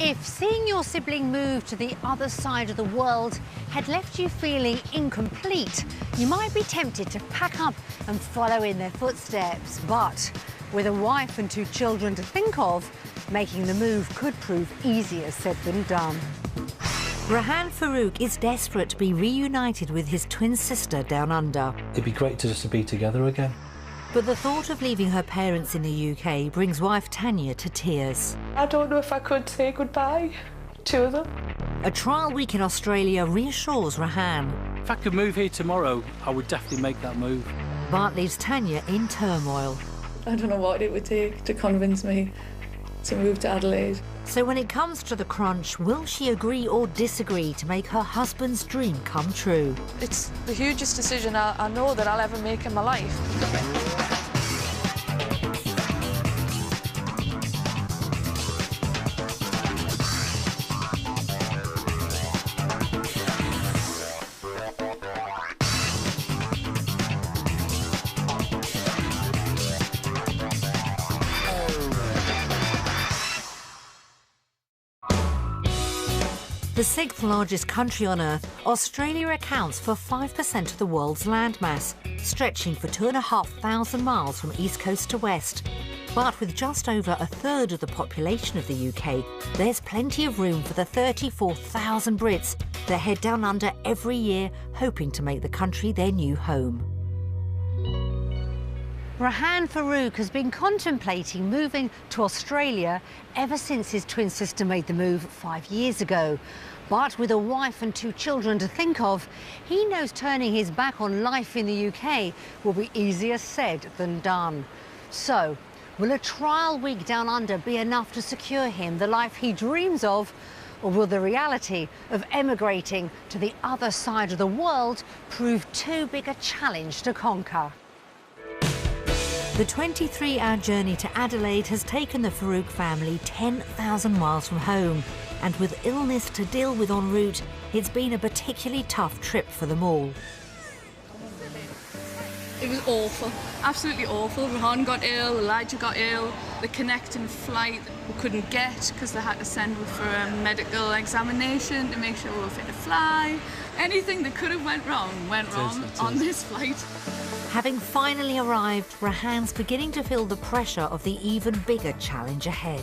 If seeing your sibling move to the other side of the world had left you feeling incomplete, you might be tempted to pack up and follow in their footsteps. But with a wife and 2 children to think of, making the move could prove easier said than done. Rehan Farooq is desperate to be reunited with his twin sister down under. It'd be great to be together again. But the thought of leaving her parents in the UK brings wife Tanya to tears. I don't know if I could say goodbye to them. A trial week in Australia reassures Rehan, If I could move here tomorrow, I would definitely make that move. but leaves Tanya in turmoil. I don't know what it would take to convince me to move to Adelaide. So when it comes to the crunch, will she agree or disagree to make her husband's dream come true? It's the hugest decision I know that I'll ever make in my life. The 6th largest country on Earth, Australia accounts for 5% of the world's landmass, stretching for 2,500 miles from east coast to west. But with just over a third of the population of the UK, there's plenty of room for the 34,000 Brits that head down under every year, hoping to make the country their new home. Rehan Farooq has been contemplating moving to Australia ever since his twin sister made the move 5 years ago. But with a wife and 2 children to think of, he knows turning his back on life in the UK will be easier said than done. So, will a trial week down under be enough to secure him the life he dreams of? Or will the reality of emigrating to the other side of the world prove too big a challenge to conquer? The 23-hour journey to Adelaide has taken the Farooq family 10,000 miles from home. And with illness to deal with en route, it's been a particularly tough trip for them all. It was awful, absolutely awful. Rehan got ill, Elijah got ill. The connecting flight we couldn't get because they had to send us for a medical examination to make sure we were fit to fly. Anything that could have went wrong on this flight. Having finally arrived, Rehan's beginning to feel the pressure of the even bigger challenge ahead.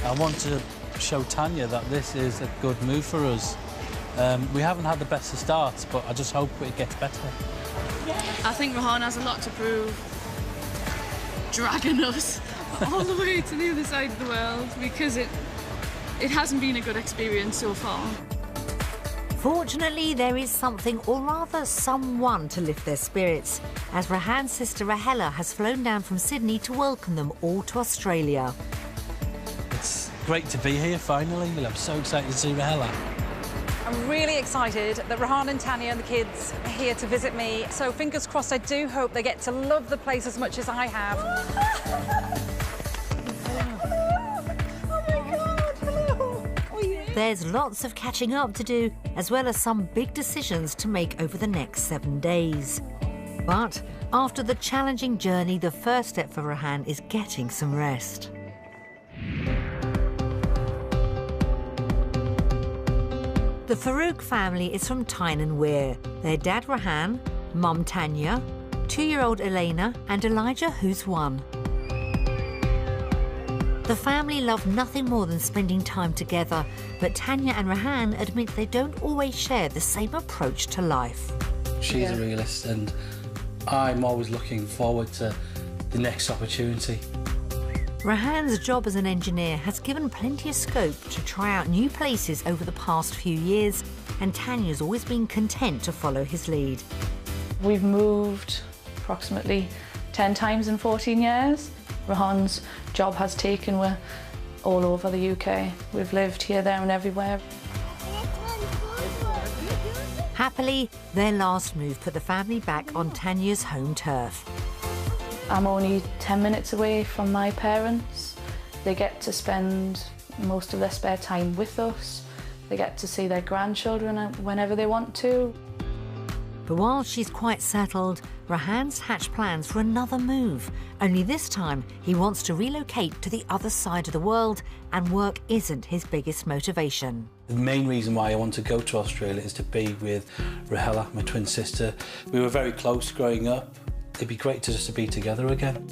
I want to show Tanya that this is a good move for us. We haven't had the best of starts, but I just hope it gets better. I think Rehan has a lot to prove, dragging us all the way to the other side of the world, because it hasn't been a good experience so far. Fortunately, there is something, or rather someone, to lift their spirits, as Rehan's sister Rahela has flown down from Sydney to welcome them all to Australia. It's great to be here finally. I'm so excited to see Rahela. I'm really excited that Rehan and Tanya and the kids are here to visit me. So fingers crossed, I do hope they get to love the place as much as I have. There's lots of catching up to do, as well as some big decisions to make over the next 7 days. But after the challenging journey, the first step for Rehan is getting some rest. The Farooq family is from Tyne and Wear. Their dad Rehan, mum Tanya, 2-year-old Elena and Elijah, who's 1. The family love nothing more than spending time together, but Tanya and Rehan admit they don't always share the same approach to life. She's a realist and I'm always looking forward to the next opportunity. Rehan's job as an engineer has given plenty of scope to try out new places over the past few years, and Tanya's always been content to follow his lead. We've moved approximately 10 times in 14 years. Rehan's job has taken we're all over the UK. We've lived here, there and everywhere. Happily, their last move put the family back on Tanya's home turf. I'm only 10 minutes away from my parents. They get to spend most of their spare time with us. They get to see their grandchildren whenever they want to. But while she's quite settled, Rehan's hatched plans for another move. Only this time, he wants to relocate to the other side of the world, and work isn't his biggest motivation. The main reason why I want to go to Australia is to be with Rahela, my twin sister. We were very close growing up. It'd be great to just to be together again.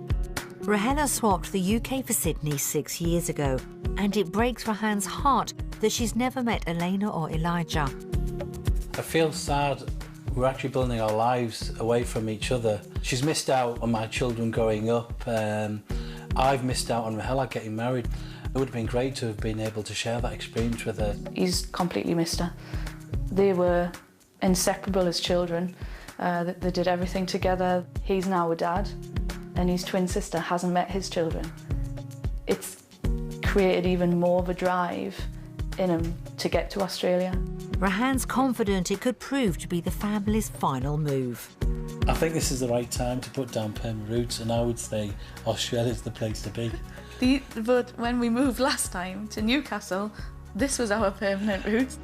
Rahela swapped the UK for Sydney 6 years ago, and it breaks Rehan's heart that she's never met Elena or Elijah. I feel sad. We're actually building our lives away from each other. She's missed out on my children growing up. I've missed out on Rahela getting married. It would have been great to have been able to share that experience with her. He's completely missed her. They were inseparable as children. They did everything together. He's now a dad, and his twin sister hasn't met his children. It's created even more of a drive in him to get to Australia. Rehan's confident it could prove to be the family's final move. I think this is the right time to put down permanent roots, and I would say Australia's the place to be. But when we moved last time to Newcastle, this was our permanent route.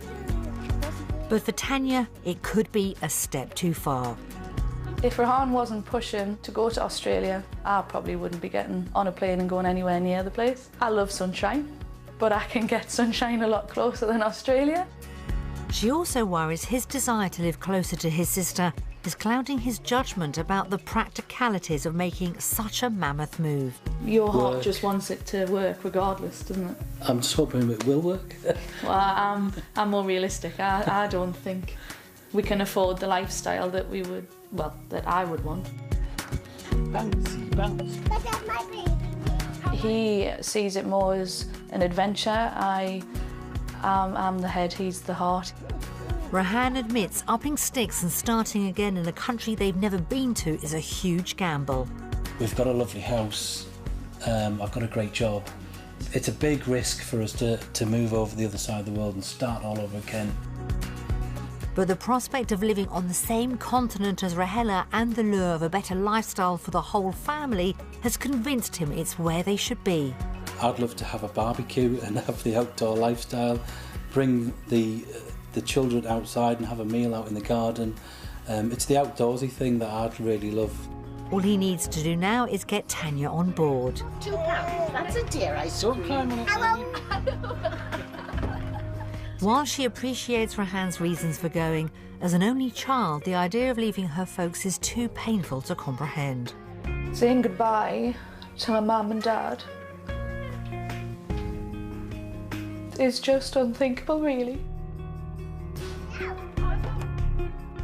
But for Tanya, it could be a step too far. If Rehan wasn't pushing to go to Australia, I probably wouldn't be getting on a plane and going anywhere near the place. I love sunshine, but I can get sunshine a lot closer than Australia. She also worries his desire to live closer to his sister is clouding his judgment about the practicalities of making such a mammoth move. Your heart just wants it to work regardless, doesn't it? I'm just hoping it will work. Well, I'm more realistic. I don't think we can afford the lifestyle that we would, well, that I would want. Bouncy, bounce. He sees it more as an adventure. I'm the head, he's the heart. Rehan admits upping sticks and starting again in a country they've never been to is a huge gamble. We've got a lovely house. I've got a great job. It's a big risk for us to move over the other side of the world and start all over again. But the prospect of living on the same continent as Rahela and the lure of a better lifestyle for the whole family has convinced him it's where they should be. I'd love to have a barbecue and have the outdoor lifestyle, bring the children outside and have a meal out in the garden. It's the outdoorsy thing that I'd really love. All he needs to do now is get Tanya on board. £2, that's a dear ice cream. While she appreciates Rehan's reasons for going, as an only child, the idea of leaving her folks is too painful to comprehend. Saying goodbye to my mum and dad is just unthinkable, really.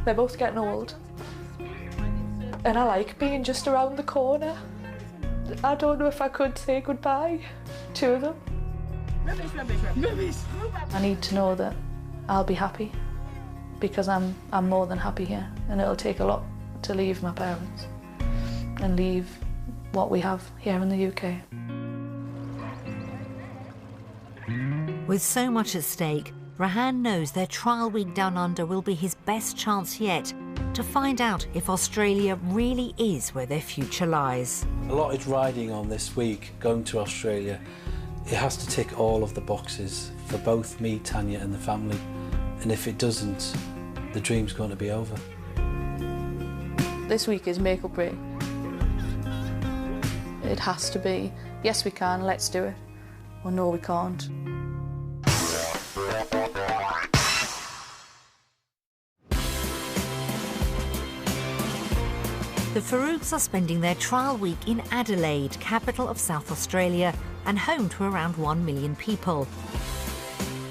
They're both getting old, and I like being just around the corner. I don't know if I could say goodbye to them. I need to know that I'll be happy, because I'm more than happy here, and it'll take a lot to leave my parents and leave what we have here in the UK. With so much at stake, Rehan knows their trial week down under will be his best chance yet to find out if Australia really is where their future lies. A lot is riding on this week, going to Australia. It has to tick all of the boxes for both me, Tanya and the family. And if it doesn't, the dream's going to be over. This week is make or break. It has to be, yes we can, let's do it, or no we can't. The Farooqs are spending their trial week in Adelaide, capital of South Australia, and home to around 1 million people.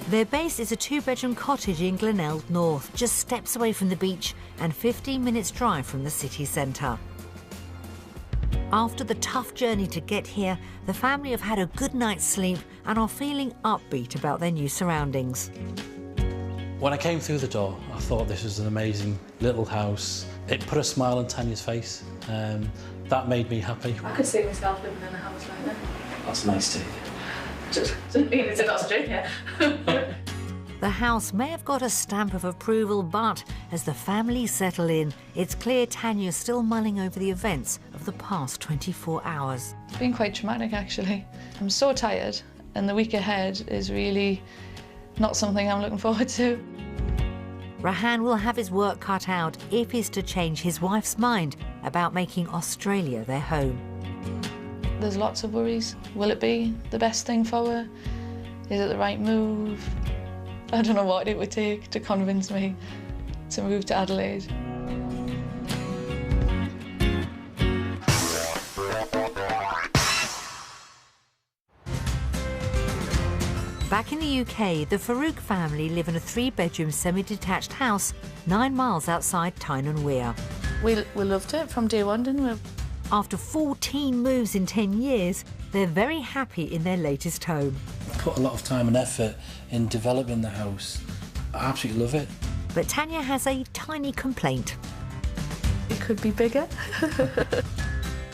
Their base is a 2-bedroom cottage in Glenelg North, just steps away from the beach and 15 minutes drive from the city centre. After the tough journey to get here, the family have had a good night's sleep and are feeling upbeat about their new surroundings. When I came through the door, I thought this was an amazing little house. It put a smile on Tanya's face. That made me happy. I could see myself living in a house like that. That's nice to hear. Doesn't mean it's in Australia. The house may have got a stamp of approval, but as the family settle in, it's clear Tanya's still mulling over the events of the past 24 hours. It's been quite traumatic, actually. I'm so tired, and the week ahead is really not something I'm looking forward to. Rahan will have his work cut out if he's to change his wife's mind about making Australia their home. There's lots of worries. Will it be the best thing for her? Is it the right move? I don't know what it would take to convince me to move to Adelaide. Back in the UK, the Farooq family live in a 3-bedroom semi-detached house 9 miles outside Tyne Weir. We loved it from day one, didn't we? After 14 moves in 10 years, they're very happy in their latest home. I've put a lot of time and effort in developing the house. I absolutely love it. But Tanya has a tiny complaint. It could be bigger.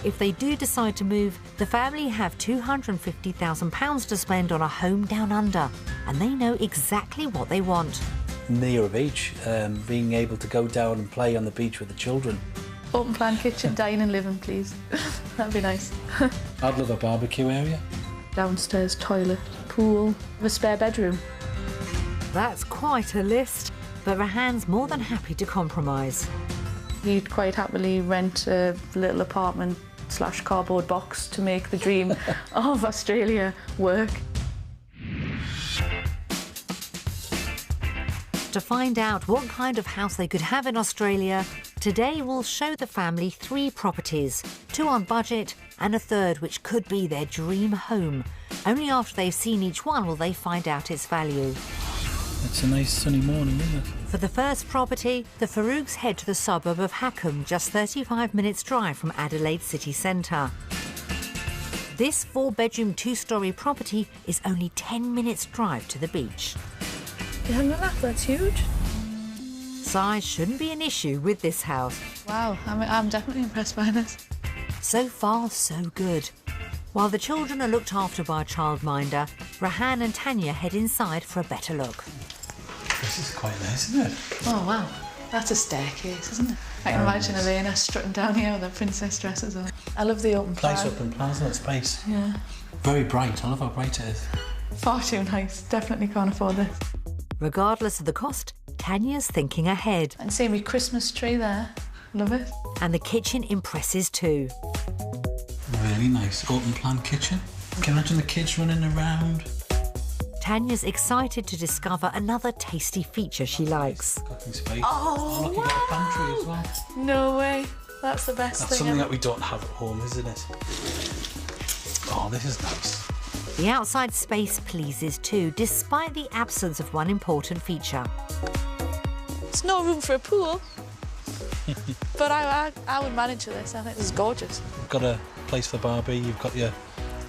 If they do decide to move, the family have £250,000 to spend on a home down under, and they know exactly what they want. Near a beach, being able to go down and play on the beach with the children. Open plan kitchen, dining, living, please. That'd be nice. I'd love a barbecue area. Downstairs toilet, pool, a spare bedroom. That's quite a list, but Rahan's more than happy to compromise. He'd quite happily rent a little apartment / cardboard box to make the dream of Australia work. To find out what kind of house they could have in Australia, today we'll show the family 3 properties, 2 on budget and a third which could be their dream home. Only after they've seen each one will they find out its value. It's a nice sunny morning, isn't it? For the first property, the Farooqs head to the suburb of Hackham, just 35 minutes drive from Adelaide city centre. This 4-bedroom, 2-storey property is only 10 minutes drive to the beach. You having a laugh? That's huge. Size shouldn't be an issue with this house. Wow, I'm definitely impressed by this. So far, so good. While the children are looked after by a childminder, Rahan and Tanya head inside for a better look. This is quite nice, isn't it? Oh, wow. That's a staircase, isn't it? I can imagine Elena strutting down here with her princess dresses on. I love the open plan. Nice open plan, isn't it? Space. Yeah. Very bright. I love how bright it is. Far too nice. Definitely can't afford this. Regardless of the cost, Tanya's thinking ahead. And see me Christmas tree there. Love it. And the kitchen impresses too. Really nice open plan kitchen. Can you imagine the kids running around? Tanya's excited to discover another tasty feature she likes. Cooking space. Oh, look, you've got a pantry as well. No way. That's the best That's thing something ever. that we don't have at home, isn't it? Oh, this is nice. The outside space pleases too, despite the absence of one important feature. There's no room for a pool. But I would manage with this. I think this is gorgeous. You've got a place for Barbie, you've got your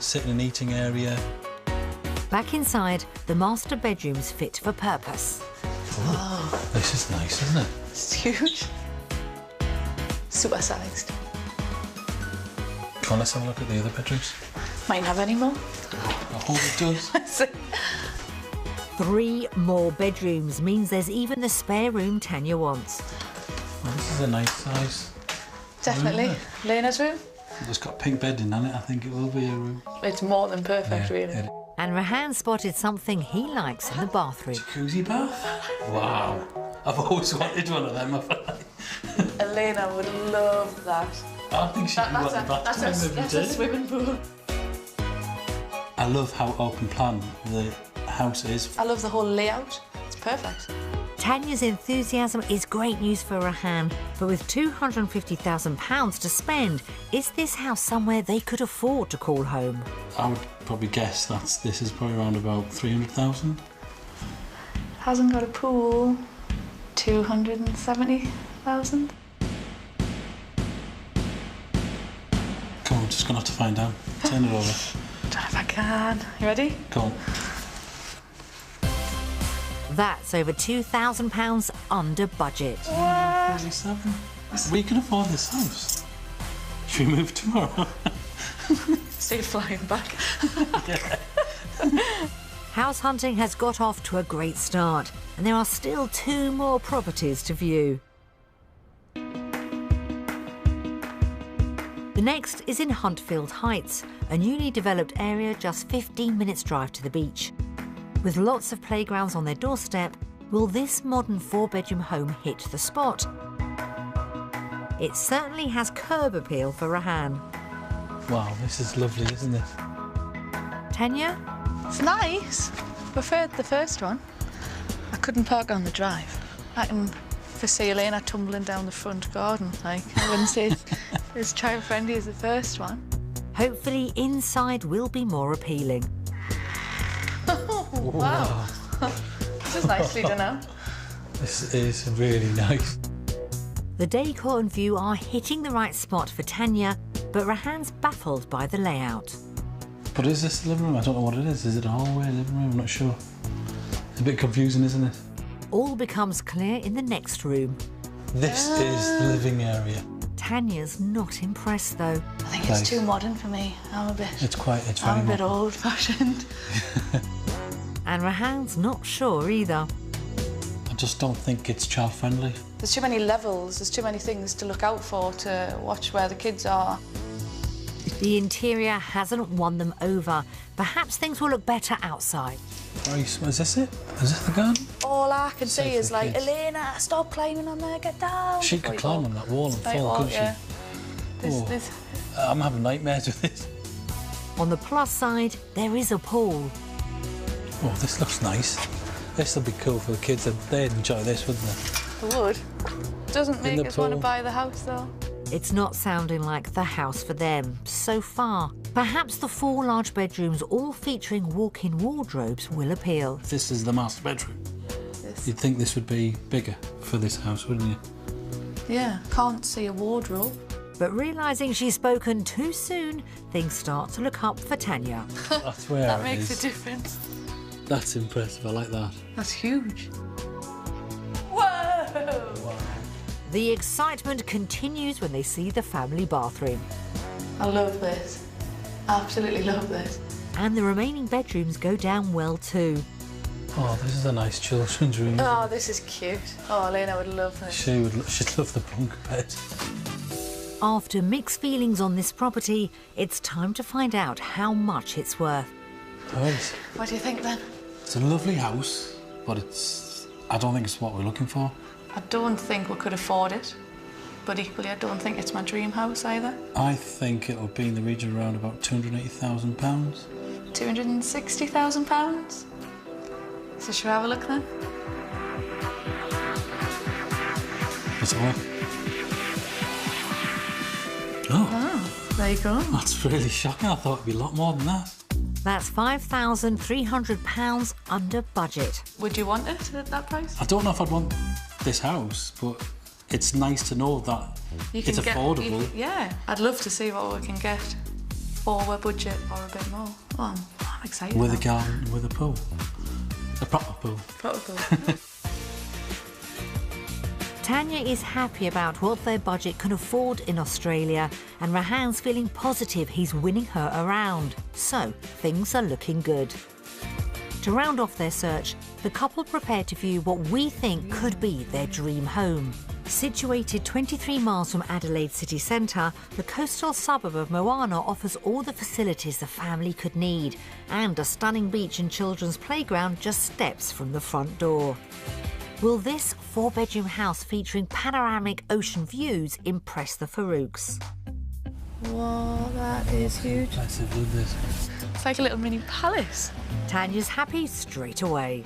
sitting and eating area. Back inside, the master bedroom's fit for purpose. Oh, this is nice, isn't it? It's huge. Super sized. Come on, let's have a look at the other bedrooms. Might have any more. I hope it does. 3 more bedrooms means there's even the spare room Tanya wants. Oh, this is a nice size. Definitely. Room, Lena's room. it's got pink bedding on it. I think it will be a room. It's more than perfect, really. And Rahan spotted something he likes in the bathroom. Jacuzzi bath? Wow. I've always wanted one of them, haven't I? Elena would love that. I think she'd want the bath time every That's a day. swimming pool. I love how open plan the house is. I love the whole layout. It's perfect. Tanya's enthusiasm is great news for Rahan, but with £250,000 to spend, is this house somewhere they could afford to call home? I would probably guess this is probably around about 300,000. Hasn't got a pool. 270,000. Come on, just gonna have to find out. Turn it over. Don't know if I can. You ready? Come on. That's over £2,000 under budget. 37. We can afford this house. Should we move tomorrow? Stay flying back. House hunting has got off to a great start, and there are still 2 more properties to view. The next is in Huntfield Heights, a newly developed area just 15 minutes drive to the beach. With lots of playgrounds on their doorstep, Will this modern 4-bedroom home hit the spot? It certainly has curb appeal for Rahan. Wow, this is lovely, isn't it? Tanya? It's nice. Preferred the first one. I couldn't park on the drive. I can foresee Elena tumbling down the front garden. Like, I wouldn't say it's as child-friendly as the first one. Hopefully inside will be more appealing. Oh, wow. This is nicely done out. This is really nice. The decor and view are hitting the right spot for Tanya, but Rahan's baffled by the layout. But is this the living room? I don't know what it is. Is it a hallway, living room? I'm not sure. It's a bit confusing, isn't it? All becomes clear in the next room. This is the living area. Tanya's not impressed, though. I think it's too modern for me. I'm a bit old-fashioned. And Rahan's not sure either. I just don't think it's child-friendly. There's too many levels, there's too many things to look out for, to watch where the kids are. The interior hasn't won them over. Perhaps things will look better outside. Is this it? Is this the garden? All I can see Safe is for like, kids. Elena, stop climbing on there, get down. She could climb on that wall and fall, couldn't yeah. she? I'm having nightmares with this. On the plus side, there is a pool. Oh, this looks nice. This will be cool for the kids. They'd enjoy this, wouldn't they? It would. Doesn't make the us want to pool. buy the house, though. It's not sounding like the house for them so far. Perhaps the 4 large bedrooms, all featuring walk-in wardrobes, will appeal. This is the master bedroom. Yes. You'd think this would be bigger for this house, wouldn't you? Yeah, can't see a wardrobe. But realising she's spoken too soon, things start to look up for Tanya. That's where That it makes is. a difference. That's impressive. I like that. That's huge. Whoa! The excitement continues when they see the family bathroom. I love this. Absolutely love this. And the remaining bedrooms go down well too. Oh, this is a nice children's room. Oh, this is cute. Oh, Elena would love this. She'd love the bunk bed. After mixed feelings on this property, it's time to find out how much it's worth. Right. What do you think then? It's a lovely house, but I don't think it's what we're looking for. I don't think we could afford it, but equally I don't think it's my dream house either. I think it'll be in the region around about £280,000. £260,000? So should we have a look then? What's it worth? Oh, There you go. that's really shocking. I thought it'd be a lot more than that. That's £5,300 under budget. Would you want it at that price? I don't know if I'd want this house, but it's nice to know that it's affordable. Yeah, I'd love to see what we can get for our budget or a bit more. Oh, I'm excited. With a now. garden, with a pool. A proper pool. Protocol. Tanya is happy about what their budget can afford in Australia, and Rahan's feeling positive he's winning her around. So, things are looking good. To round off their search, the couple prepare to view what we think could be their dream home. Situated 23 miles from Adelaide city centre, the coastal suburb of Moana offers all the facilities the family could need, and a stunning beach and children's playground just steps from the front door. Will this 4-bedroom house featuring panoramic ocean views impress the Farooqs? Wow, that is huge. Impressive, isn't it? It's like a little mini palace. Tanya's happy straight away.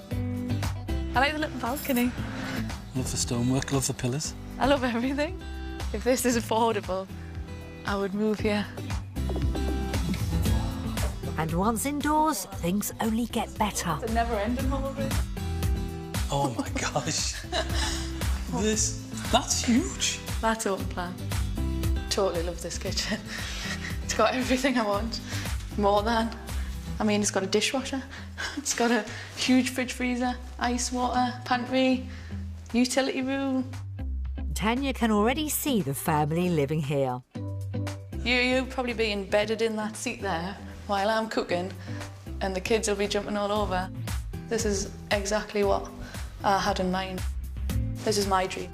I like the little balcony. Love the stonework, love the pillars. I love everything. If this is affordable, I would move here. And once indoors, things only get better. It's a never-ending holiday. Oh my gosh. That's huge. That's open plan. Totally love this kitchen. It's got everything I want. More than. I mean, it's got a dishwasher. It's got a huge fridge freezer, ice water, pantry, utility room. Tanya can already see the family living here. You'll probably be embedded in that seat there while I'm cooking, and the kids will be jumping all over. This is exactly what I had in mind. This is my dream.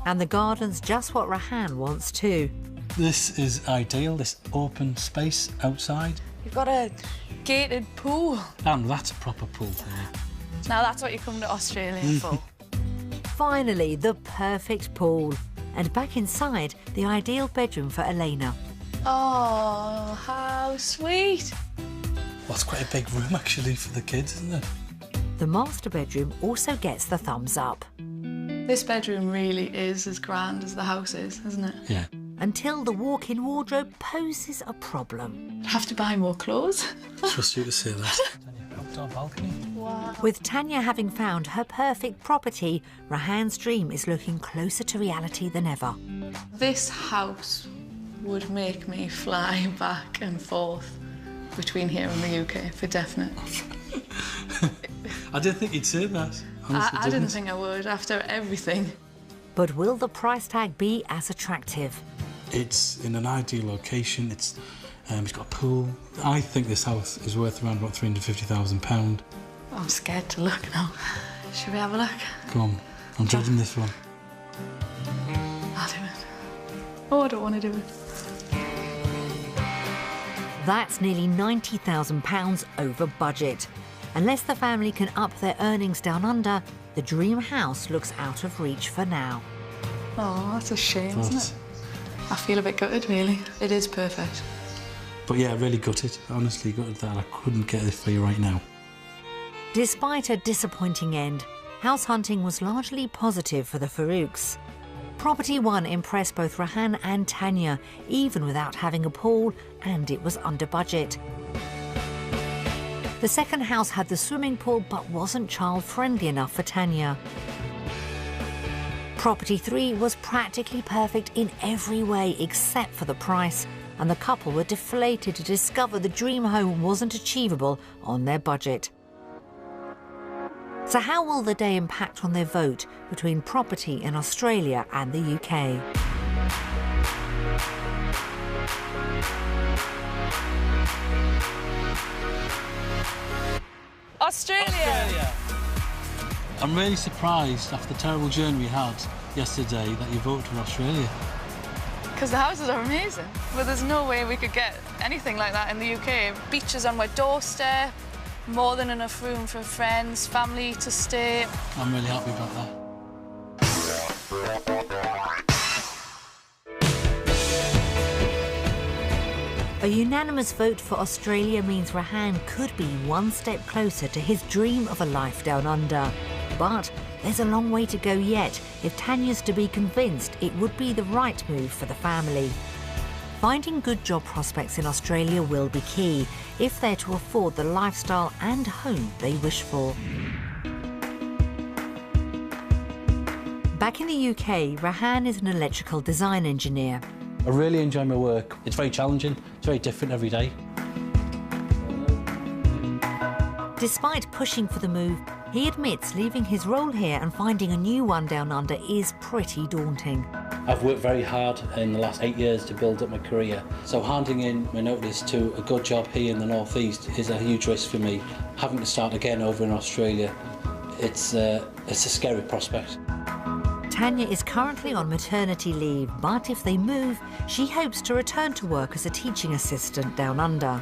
And the garden's just what Rahan wants too. This is ideal, this open space outside. You've got a gated pool. And that's a proper pool for me. Now that's what you come to Australia for. Finally, the perfect pool. And back inside, the ideal bedroom for Elena. Oh, how sweet. Well, it's quite a big room, actually, for the kids, isn't it? The master bedroom also gets the thumbs up. This bedroom really is as grand as the house is, isn't it? Yeah. Until the walk-in wardrobe poses a problem. I'd have to buy more clothes. Trust you to say that. Outdoor balcony. Wow. With Tanya having found her perfect property, Rahan's dream is looking closer to reality than ever. This house would make me fly back and forth between here and the UK, for definite. I didn't think you'd say that. Honestly, I didn't think I would, after everything. But will the price tag be as attractive? It's in an ideal location. It's got a pool. I think this house is worth around about £350,000. I'm scared to look now. Should we have a look? Come on, I'm judging this one. I'll do it. Oh, I don't want to do it. That's nearly £90,000 over budget. Unless the family can up their earnings down under, the dream house looks out of reach for now. Oh, that's a shame, isn't it? I feel a bit gutted, really. It is perfect. But yeah, really gutted. Honestly gutted that I couldn't get this for you right now. Despite a disappointing end, house hunting was largely positive for the Farooqs. Property One impressed both Rahan and Tanya, even without having a pool, and it was under budget. The second house had the swimming pool but wasn't child-friendly enough for Tanya. Property 3 was practically perfect in every way except for the price, and the couple were deflated to discover the dream home wasn't achievable on their budget. So how will the day impact on their vote between property in Australia and the UK? Australia! I'm really surprised after the terrible journey we had yesterday that you voted for Australia. Because the houses are amazing. But there's no way we could get anything like that in the UK. Beaches on my doorstep, more than enough room for friends, family to stay. I'm really happy about that. A unanimous vote for Australia means Rahan could be one step closer to his dream of a life down under. But there's a long way to go yet if Tanya's to be convinced it would be the right move for the family. Finding good job prospects in Australia will be key if they're to afford the lifestyle and home they wish for. Back in the UK, Rahan is an electrical design engineer. I really enjoy my work. It's very challenging, it's very different every day. Despite pushing for the move, he admits leaving his role here and finding a new one down under is pretty daunting. I've worked very hard in the last 8 years to build up my career, so handing in my notice to a good job here in the North East is a huge risk for me. Having to start again over in Australia, it's a scary prospect. Tanya is currently on maternity leave, but if they move, she hopes to return to work as a teaching assistant down under.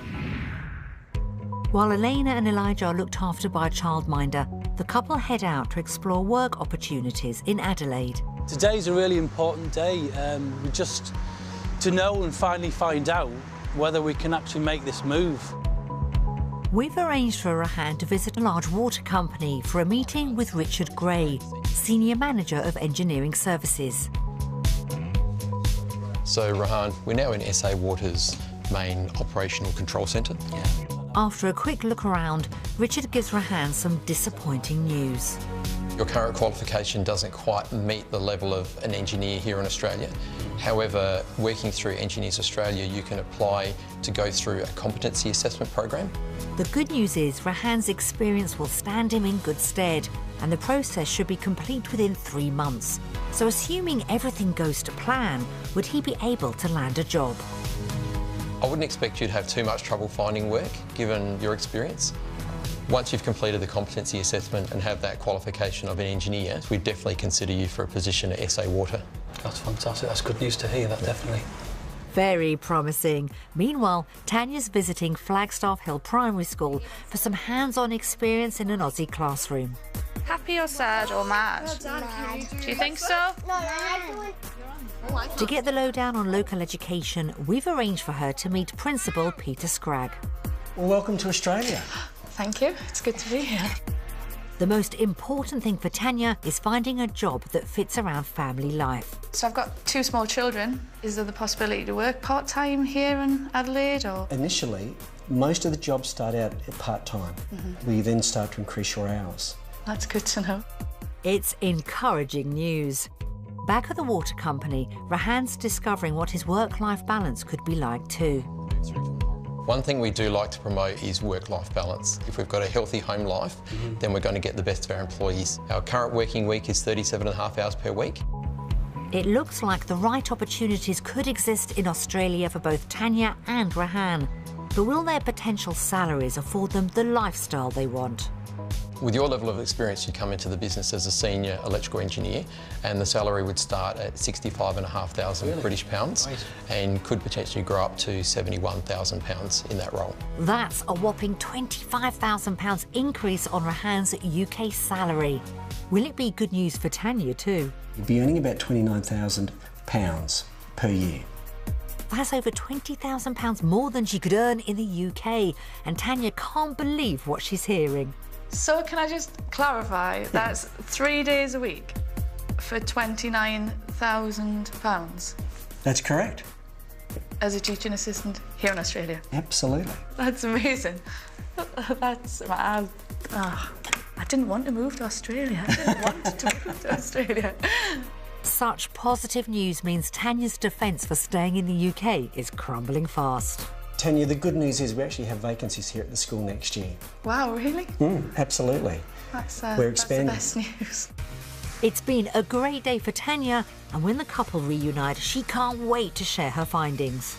While Elena and Elijah are looked after by a childminder, the couple head out to explore work opportunities in Adelaide. Today's a really important day. Just to know and finally find out whether we can actually make this move. We've arranged for Rahan to visit a large water company for a meeting with Richard Gray, Senior Manager of Engineering Services. So, Rahan, we're now in SA Water's main operational control centre. Yeah. After a quick look around, Richard gives Rahan some disappointing news. Your current qualification doesn't quite meet the level of an engineer here in Australia. However, working through Engineers Australia, you can apply to go through a competency assessment program. The good news is Rahan's experience will stand him in good stead, and the process should be complete within 3 months. So assuming everything goes to plan, would he be able to land a job? I wouldn't expect you to have too much trouble finding work, given your experience. Once you've completed the competency assessment and have that qualification of an engineer, we'd definitely consider you for a position at SA Water. That's fantastic. That's good news to hear, that definitely. Very promising. Meanwhile, Tanya's visiting Flagstaff Hill Primary School for some hands-on experience in an Aussie classroom. Happy or sad or mad? Do you think so? To get the lowdown on local education, we've arranged for her to meet Principal Peter Scragg. Well, welcome to Australia. Thank you. It's good to be here. The most important thing for Tanya is finding a job that fits around family life. So I've got 2 small children. Is there the possibility to work part-time here in Adelaide, or...? Initially, most of the jobs start out at part-time. We then start to increase your hours. That's good to know. It's encouraging news. Back at the water company, Rahan's discovering what his work-life balance could be like too. One thing we do like to promote is work-life balance. If we've got a healthy home life, then we're going to get the best of our employees. Our current working week is 37.5 hours per week. It looks like the right opportunities could exist in Australia for both Tanya and Rahan. But will their potential salaries afford them the lifestyle they want? With your level of experience, you come into the business as a senior electrical engineer, and the salary would start at 65,500 British pounds and could potentially grow up to 71,000 pounds in that role. That's a whopping £25,000 increase on Rahan's UK salary. Will it be good news for Tanya too? You'd be earning about £29,000 per year. That's over £20,000 more than she could earn in the UK, and Tanya can't believe what she's hearing. So can I just clarify, that's 3 days a week for £29,000 That's correct. as a teaching assistant here in Australia? Absolutely. That's amazing. I didn't want to move to Australia. I didn't want to move to Australia. Such positive news means Tanya's defence for staying in the UK is crumbling fast. Tanya, the good news is we actually have vacancies here at the school next year. Wow, really? Absolutely. We're expanding. That's the best news. It's been a great day for Tanya, and when the couple reunite, she can't wait to share her findings.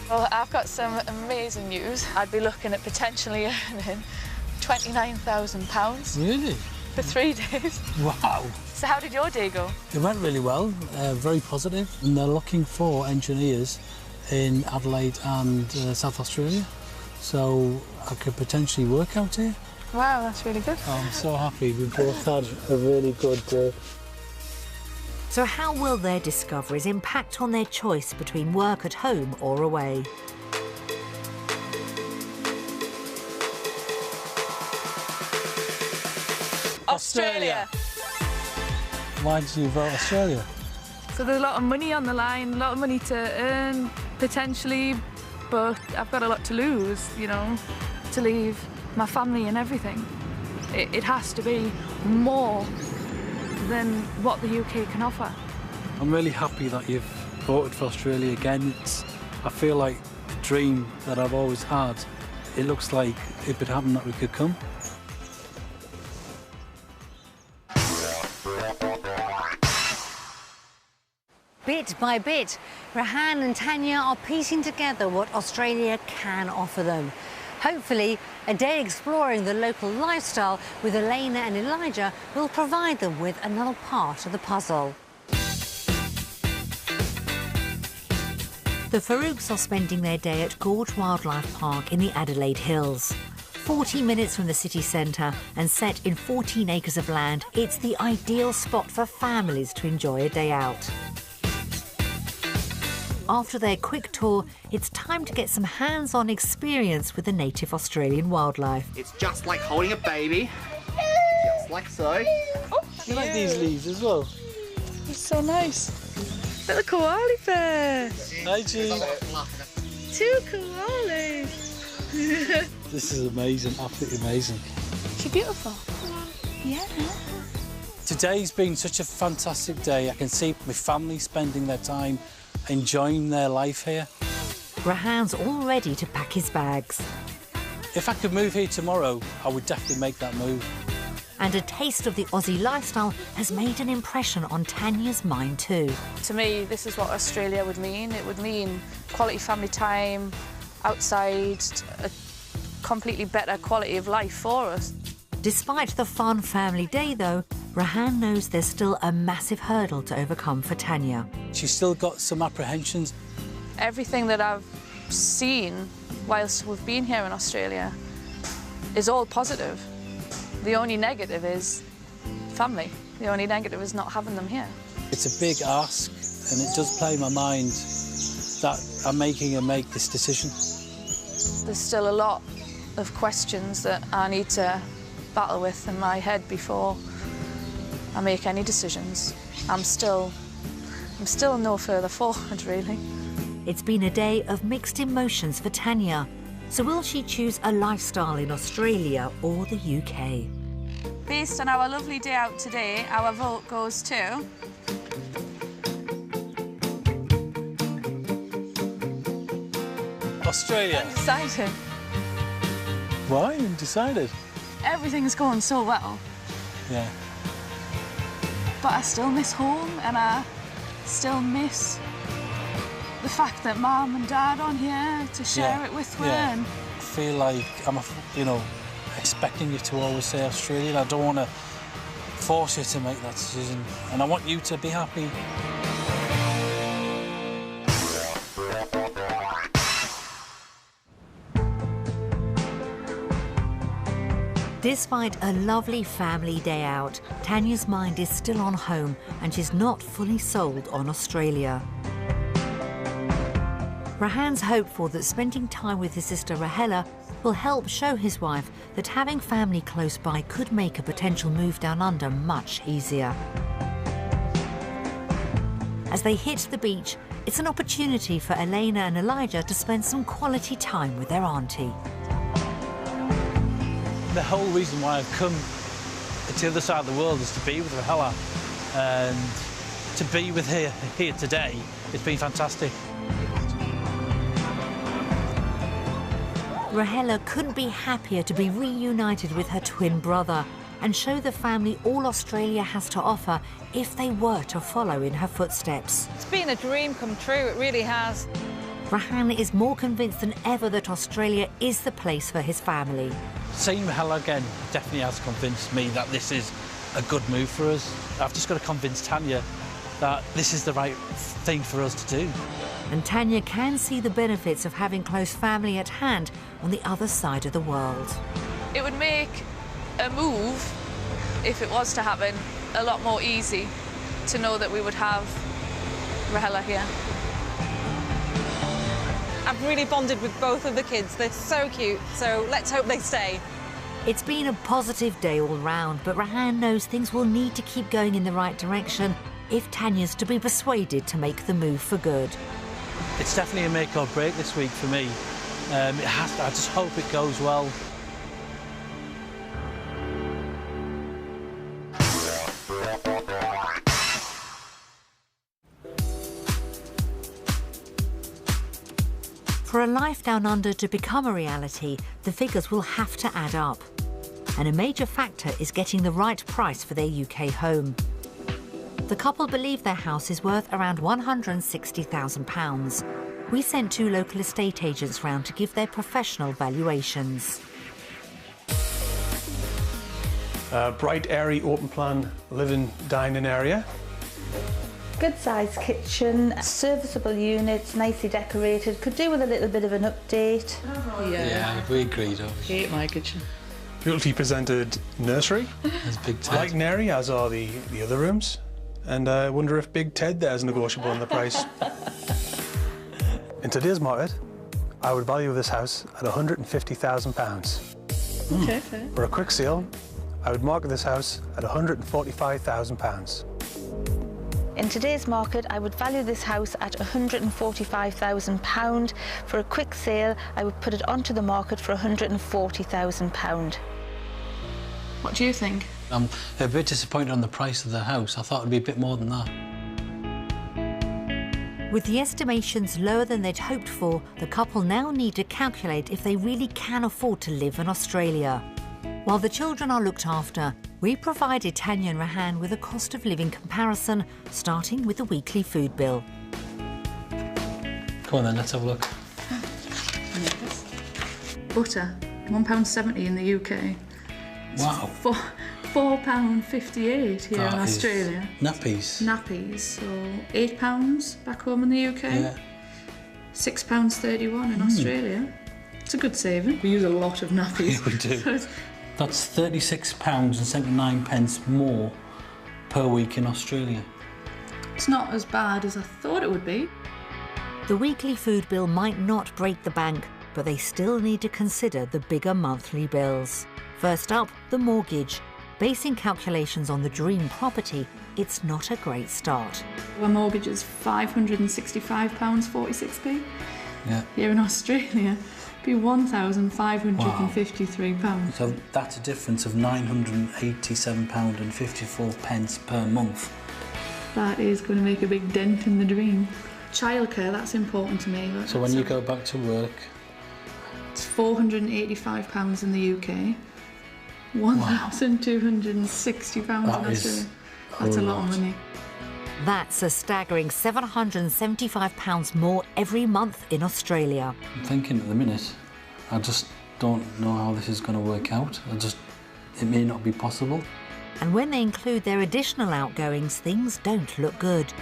Well, I've got some amazing news. I'd be looking at potentially earning £29,000. Really? For 3 days. Wow. So how did your day go? It went really well, very positive, and they're looking for engineers in Adelaide and South Australia, so I could potentially work out here. Wow, that's really good. I'm so happy. We both had a really good day. So how will their discoveries impact on their choice between work at home or away? Australia. Why did you vote Australia? So there's a lot of money on the line, a lot of money to earn, potentially, but I've got a lot to lose, you know, to leave my family and everything. It has to be more than what the UK can offer. I'm really happy that you've voted for Australia again. I feel like a dream that I've always had. It looks like if it happened that we could come. Bit by bit, Rahan and Tanya are piecing together what Australia can offer them. Hopefully, a day exploring the local lifestyle with Elena and Elijah will provide them with another part of the puzzle. The Farooqs are spending their day at Gorge Wildlife Park in the Adelaide Hills. 40 minutes from the city centre and set in 14 acres of land, it's the ideal spot for families to enjoy a day out. After their quick tour, it's time to get some hands-on experience with the native Australian wildlife. It's just like holding a baby. Just like so. Oh, You like these leaves as well? it's so nice. Little koala bear. Hi, G. 2 koalas. This is amazing, absolutely amazing. She's beautiful. Yeah. Today's been such a fantastic day. I can see my family spending their time enjoying their life here. Rahan's all ready to pack his bags. If I could move here tomorrow, I would definitely make that move. And a taste of the Aussie lifestyle has made an impression on Tanya's mind too. To me, this is what Australia would mean. It would mean quality family time, outside, a completely better quality of life for us. Despite the fun family day though, Rahan knows there's still a massive hurdle to overcome for Tanya. She's still got some apprehensions. Everything that I've seen whilst we've been here in Australia is all positive. The only negative is family. The only negative is not having them here. It's a big ask, and it does play in my mind that I'm making her make this decision. There's still a lot of questions that I need to battle with in my head before I make any decisions. I'm still no further forward, really. It's been a day of mixed emotions for Tanya. So will she choose a lifestyle in Australia or the UK? Based on our lovely day out today, our vote goes to... Australia. Undecided. Why undecided? Everything's going so well. Yeah. But I still miss home, and I still miss the fact that Mum and Dad aren't here to share it with me. Yeah. I feel like I'm, expecting you to always say Australia. I don't want to force you to make that decision, and I want you to be happy. Despite a lovely family day out, Tanya's mind is still on home and she's not fully sold on Australia. Rahan's hopeful that spending time with his sister Rahela will help show his wife that having family close by could make a potential move down under much easier. As they hit the beach, it's an opportunity for Elena and Elijah to spend some quality time with their auntie. The whole reason why I've come to the other side of the world is to be with Rahela, and to be with her here today, it's been fantastic. Rahela couldn't be happier to be reunited with her twin brother and show the family all Australia has to offer if they were to follow in her footsteps. It's been a dream come true, it really has. Rahan is more convinced than ever that Australia is the place for his family. Seeing Rahela again definitely has convinced me that this is a good move for us. I've just got to convince Tanya that this is the right thing for us to do. And Tanya can see the benefits of having close family at hand on the other side of the world. It would make a move, if it was to happen, a lot more easy to know that we would have Rahela here. I've really bonded with both of the kids. They're so cute, so let's hope they stay. It's been a positive day all round, but Rahan knows things will need to keep going in the right direction if Tanya's to be persuaded to make the move for good. It's definitely a make or break this week for me. It has to, I just hope it goes well. For a life down under to become a reality, the figures will have to add up. And a major factor is getting the right price for their UK home. The couple believe their house is worth around £160,000. We sent 2 local estate agents round to give their professional valuations. Bright, airy, open plan living, dining area. Good sized kitchen, serviceable units, nicely decorated. Could do with a little bit of an update. Yeah, we agreed. Hate my kitchen. Beautifully presented nursery. There's Big Ted. Like and airy, as are the other rooms. And I wonder if Big Ted there is negotiable in the price. In today's market, I would value this house at £150,000. Okay, fair. For a quick sale, I would market this house at £145,000. In today's market, I would value this house at £145,000. For a quick sale, I would put it onto the market for £140,000. What do you think? I'm a bit disappointed on the price of the house. I thought it'd be a bit more than that. With the estimations lower than they'd hoped for, the couple now need to calculate if they really can afford to live in Australia. While the children are looked after, we provided Tanya and Rahan with a cost of living comparison, starting with the weekly food bill. Come on then, let's have a look. Butter, £1.70 in the UK. Wow. £4.58 here in Australia. Nappies. Nappies, so £8 back home in the UK. Yeah. £6.31 in Australia. It's a good saving. We use a lot of nappies. Yeah, we do. So That's £36.79 more per week in Australia. it's not as bad as I thought it would be. The weekly food bill might not break the bank, but they still need to consider the bigger monthly bills. First up, the mortgage. Basing calculations on the dream property, it's not a great start. Our mortgage is £565.46p. Yeah. Here in Australia, it'd be £1,553. So that's a difference of £987.54 per month. That is going to make a big dent in the dream. Childcare, that's important to me. So when you go back to work, it's £485 in the UK, £1,260 in Australia. That's a lot of money. That's a staggering £775 more every month in Australia. I'm thinking at the minute, I just don't know how this is going to work out. It may not be possible. And when they include their additional outgoings, things don't look good.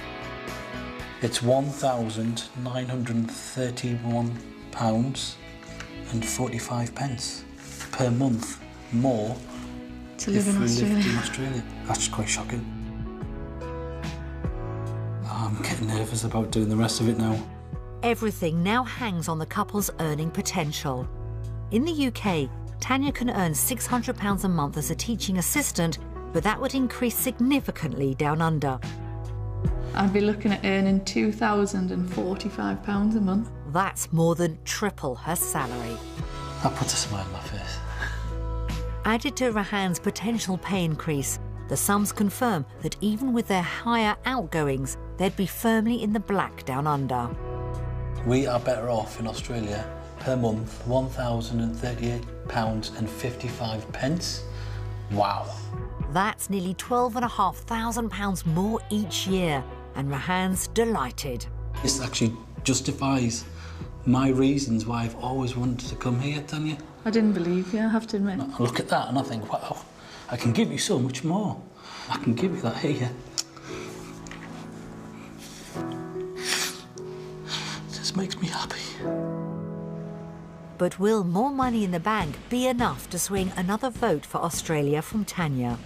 It's £1,931.45 per month more to live if in we Australia. lived in Australia. That's quite shocking. I'm getting nervous about doing the rest of it now. Everything now hangs on the couple's earning potential. In the UK, Tanya can earn £600 a month as a teaching assistant, but that would increase significantly down under. I'd be looking at earning £2,045 a month. That's more than triple her salary. That puts a smile on my face. Added to Rahan's potential pay increase, the sums confirm that even with their higher outgoings, they'd be firmly in the black down under. We are better off in Australia per month, £1,038.55. Wow. That's nearly £12,500 more each year, and Rahan's delighted. This actually justifies my reasons why I've always wanted to come here, Tanya. I didn't believe you, I have to admit. I look at that and I think, wow, I can give you so much more. I can give you that here. This makes me happy. But will more money in the bank be enough to swing another vote for Australia from Tanya?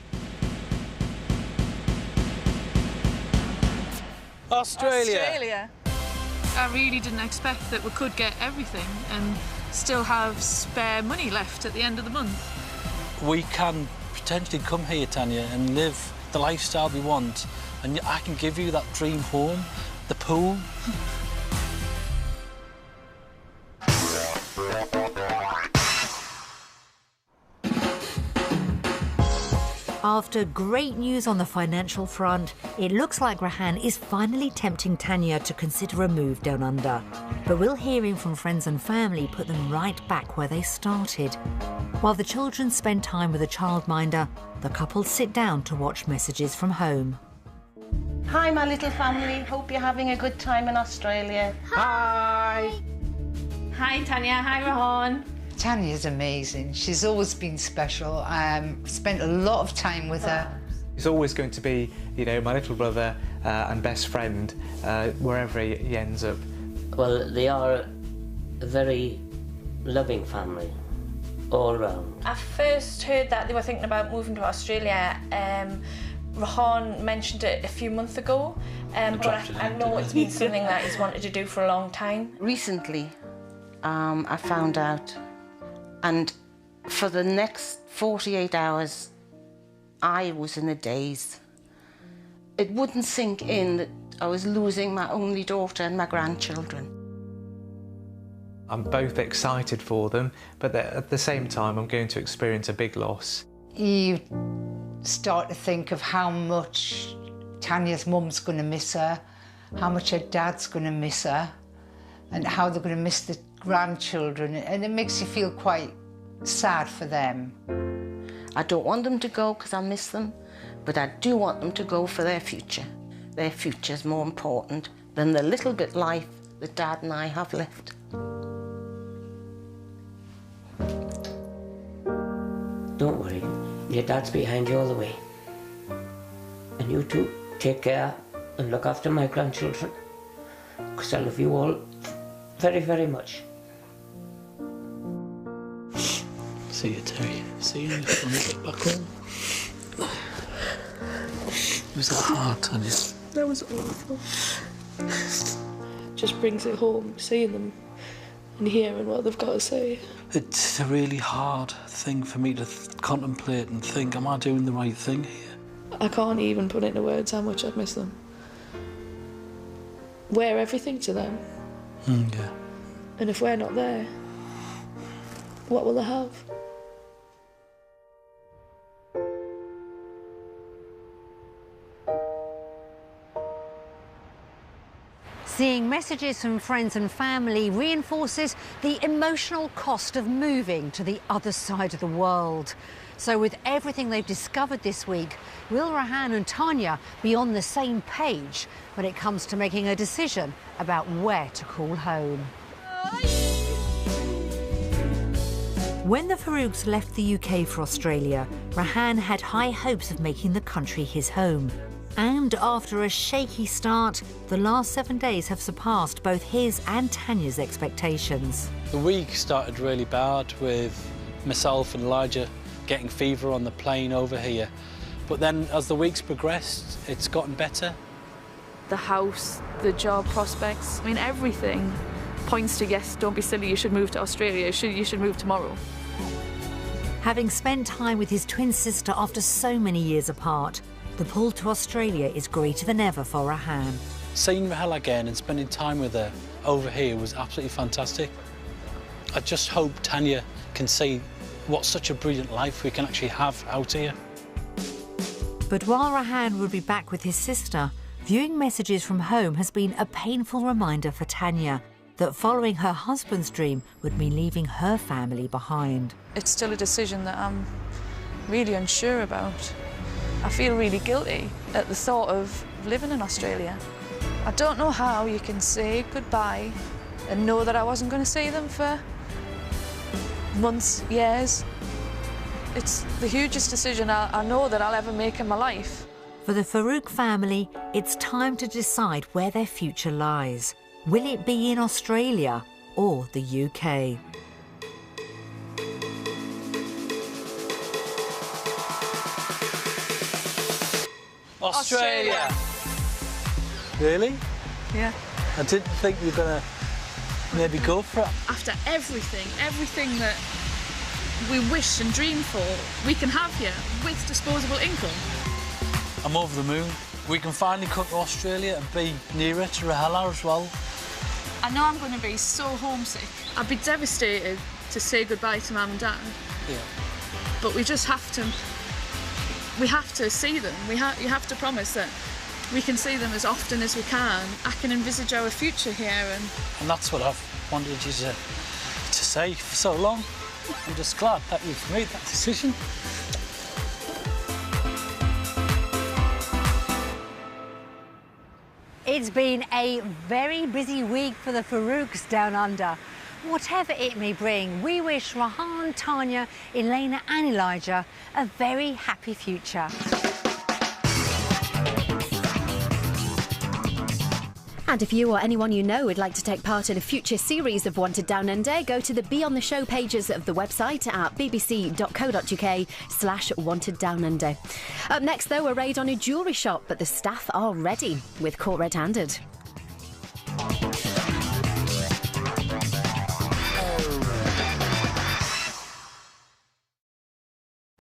Australia. I really didn't expect that we could get everything and still have spare money left at the end of the month. We can potentially come here, Tanya, and live the lifestyle we want, and I can give you that dream home, the pool. After great news on the financial front, it looks like Rahan is finally tempting Tanya to consider a move down under. But will hearing from friends and family put them right back where they started? While the children spend time with a childminder, the couple sit down to watch messages from home. Hi, my little family. Hope you're having a good time in Australia. Hi! Hi, Tanya. Hi, Rahan. Tanya's amazing. She's always been special. Spent a lot of time with her. He's always going to be, you know, my little brother and best friend wherever he ends up. Well, they are a very loving family, all round. I first heard that they were thinking about moving to Australia. Rahan mentioned it a few months ago, but I know it's been something that he's wanted to do for a long time. Recently, I found out, and for the next 48 hours, I was in a daze. It wouldn't sink in that I was losing my only daughter and my grandchildren. I'm both excited for them, but at the same time, I'm going to experience a big loss. You start to think of how much Tanya's mum's going to miss her, how much her dad's going to miss her, and how they're going to miss the grandchildren, and it makes you feel quite sad for them. I don't want them to go because I miss them, but I do want them to go for their future. Their future's more important than the little bit life that Dad and I have left. Don't worry, your dad's behind you all the way. And you two take care and look after my grandchildren, because I love you all very, very much. See you, Terry. See you when you get back home. Was that hard, Tanya? That was awful. Just brings it home, seeing them and hearing what they've got to say. It's a really hard thing for me to contemplate and think, am I doing the right thing here? I can't even put into words how much I've missed them. We're everything to them. Yeah. And if we're not there, what will they have? Seeing messages from friends and family reinforces the emotional cost of moving to the other side of the world. So with everything they've discovered this week, will Rehan and Tanya be on the same page when it comes to making a decision about where to call home? When the Farooqs left the UK for Australia, Rehan had high hopes of making the country his home. And after a shaky start, the last 7 days have surpassed both his and Tanya's expectations. The week started really bad with myself and Elijah getting fever on the plane over here. But then as the weeks progressed, it's gotten better. The house, the job prospects, I mean, everything points to, yes, don't be silly, you should move to Australia, you should move tomorrow. Having spent time with his twin sister after so many years apart, the pull to Australia is greater than ever for Rehan. Seeing Rahel again and spending time with her over here was absolutely fantastic. I just hope Tanya can see what such a brilliant life we can actually have out here. But while Rehan would be back with his sister, viewing messages from home has been a painful reminder for Tanya that following her husband's dream would mean leaving her family behind. It's still a decision that I'm really unsure about. I feel really guilty at the thought of living in Australia. I don't know how you can say goodbye and know that I wasn't going to see them for months, years. It's the hugest decision I know that I'll ever make in my life. For the Farooq family, it's time to decide where their future lies. Will it be in Australia or the UK? Australia! Really? Yeah. I didn't think you were going to maybe go for it. After everything that we wish and dream for, we can have here with disposable income. I'm over the moon. We can finally come to Australia and be nearer to Rahela as well. I know I'm going to be so homesick. I'd be devastated to say goodbye to Mum and Dad. Yeah. But we just have to see them. You have to promise that we can see them as often as we can. I can envisage our future here, and that's what I've wanted you to say for so long. I'm just glad that you've made that decision. It's been a very busy week for the Farooqs down under. Whatever it may bring, we wish Rehan, Tanya, Elena and Elijah a very happy future. And if you or anyone you know would like to take part in a future series of Wanted Down Under, go to the Be On The Show pages of the website at bbc.co.uk/Wanted Down Under. Up next, though, a raid on a jewellery shop, but the staff are ready with Caught Red-Handed.